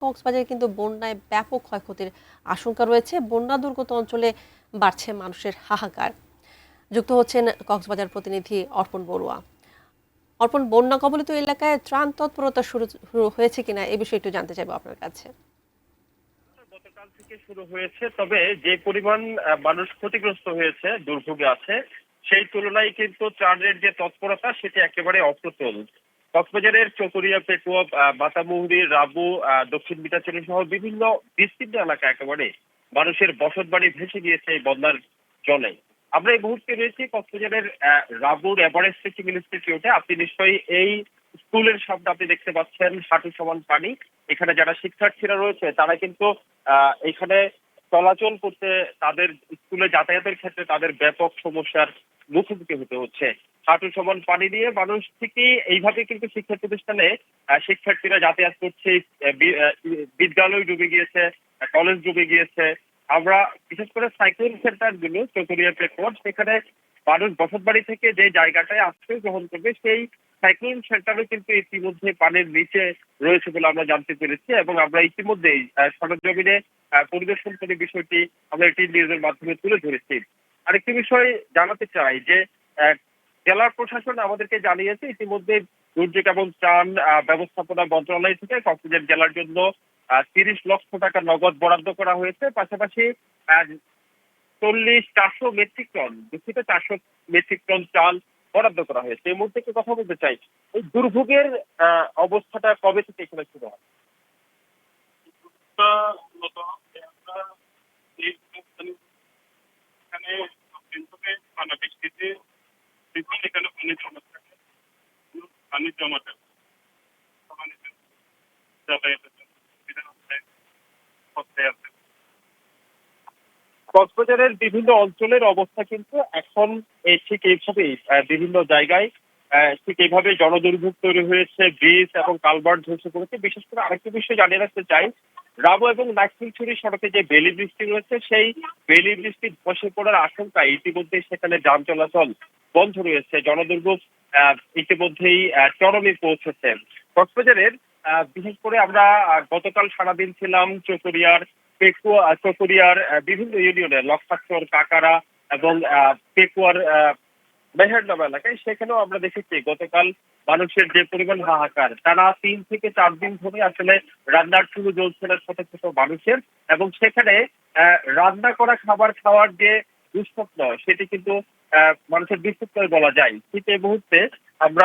কক্সবাজারে কিন্তু বন্যায় ব্যাপক ক্ষয়ক্ষতির আশঙ্কা রয়েছে। বন্যা দুর্গত অঞ্চলে বাড়ছে মানুষের হাহাকার। যুক্ত হচ্ছেন কক্সবাজার প্রতিনিধি অর্পণ বড়ুয়া। অর্পণ, বন্যা কবলিত এলাকায় ত্রাণ তৎপরতা শুরু হয়েছে কিনা এ বিষয়ে একটু জানতে চাইবো আপনার কাছে। গতকাল থেকে শুরু হয়েছে, তবে যে পরিমাণ মানুষ ক্ষতিগ্রস্ত হয়েছে, দুর্ভোগে আছে, সেই তুলনায় কিন্তু ত্রাণের যে তৎপরতা সেটি একেবারে অপ্রতুল। কক্সবাজারের চকরিয়া, পেকুয়া, মাতামুহুরী, রাবু, দক্ষিণ বিটাচুরি সহ বিভিন্ন বিস্তীর্ণ এলাকা একেবারে মানুষের বসত বাড়ি ভেসে গিয়েছে এই বন্যার জলে। আমরা এই মুহূর্তে রয়েছি কক্সবাজারের রাবুর এভারেস্ট টিচিং ইনস্টিটিউটে। আপনি নিশ্চয়ই এই স্কুলের সামনে আপনি দেখতে পাচ্ছেন হাঁটু সমান পানি। এখানে যারা শিক্ষার্থীরা রয়েছে তারা কিন্তু এখানে চলাচল করতে, তাদের স্কুলে যাতায়াতের ক্ষেত্রে তাদের ব্যাপক সমস্যার মুখোমুখি হতে হচ্ছে। হাঁটু সমান পানি দিয়ে মানুষ ঠিকই এইভাবে কিন্তু শিক্ষা প্রতিষ্ঠানে শিক্ষার্থীরা যাতায়াত করছে। বিদ্যালয় ডুবে গিয়েছে, কলেজ ডুবে গিয়েছে। আমরা বিশেষ করে সাইক্লোন সেন্টার গুলো চকরিয়া, পেকুয়া, সেখানে মানুষ বসত বাড়ি থেকে যে জায়গাটায় আশ্রয় গ্রহণ করবে সেই সাইক্লোন সেন্টারও কিন্তু ইতিমধ্যে পানির নিচে রয়েছে বলে আমরা জানতে পেরেছি, এবং আমরা ইতিমধ্যেই সরেজমিনে পরিদর্শন করে বিষয়টি আমরা একটি নিউজের মাধ্যমে তুলে ধরেছি। আরেকটি বিষয় জানাতে চাই যে আহ, জেলা প্রশাসন আমাদেরকে জানিয়েছে ইতিমধ্যে দুর্যোগ এবং ত্রাণ ব্যবস্থাপনা মন্ত্রণালয় থেকে কক্সবাজার জেলার জন্য 30 লক্ষ টাকা নগদ বরাদ্দ করা হয়েছে। পাশাপাশি 400 মেট্রিক টন, দুঃখিত, 400 মেট্রিক টন চাল বরাদ্দ করা হয়েছে। এই মুহূর্তে একটু কথা বলতে চাই, এই দুর্ভোগের অবস্থাটা কবে থেকে এখানে শুরু হয়? মূলত আমরা এই এখানে টানা বৃষ্টিতে বিভিন্ন এখানে পানি জমা থাকে, পানি জমা থাকে, তখন এখানে যাতায়াতের জন্য সুবিধা হচ্ছে, হচ্ছে আছে। কক্সবাজারের বিভিন্ন অঞ্চলের অবস্থা কিন্তু এখন ঠিক এইভাবেই বিভিন্ন জায়গায় ঠিক এইভাবে জনদুর্ভোগ তৈরি হয়েছে, ব্রিজ এবং কালভার্ট ধসে পড়েছে। বিশেষ করে আরেকটি বিষয় জানিয়ে রাখতে চাই, রাবু এবং নাকফুলছড়ি সড়কে যে বেলি বৃষ্টি রয়েছে, সেই বেলি বৃষ্টি ধসে পড়ার আশঙ্কায় ইতিমধ্যে সেখানে যান চলাচল বন্ধ রয়েছে। জনদুর্ভোগ ইতিমধ্যেই চরমে পৌঁছেছে। কক্সবাজারের বিশেষ করে আমরা গতকাল সারাদিন ছিলাম চকরিয়ার, চকরিয়ার বিভিন্ন ইউনিয়নের লক্ষাচর, কাকারা এবং পেকুয়ার মেহেরনামা এলাকায়। সেখানেও আমরা দেখেছি গতকাল মানুষের যে পরিমাণ হাহাকার, টানা 3 থেকে 4 দিন ধরে আসলে রান্নার চুলো জ্বলছে না ছোট ছোট মানুষের, এবং সেখানে রান্না করা খাবার খাওয়ার যে দুঃস্বপ্ন সেটি কিন্তু মানুষের দুঃস্বপ্ন বলা যায়। ঠিক এই মুহূর্তে আমরা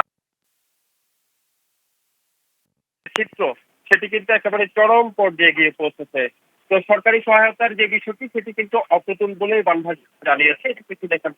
চিত্র সেটি কিন্তু একেবারে চরম পর্যায়ে গিয়ে পৌঁছেছে। তো সরকারি সহায়তার যে বিষয়টি সেটি কিন্তু অপ্রতুল বলেই বানভাসি জানিয়েছে। এটি কিছু দেখার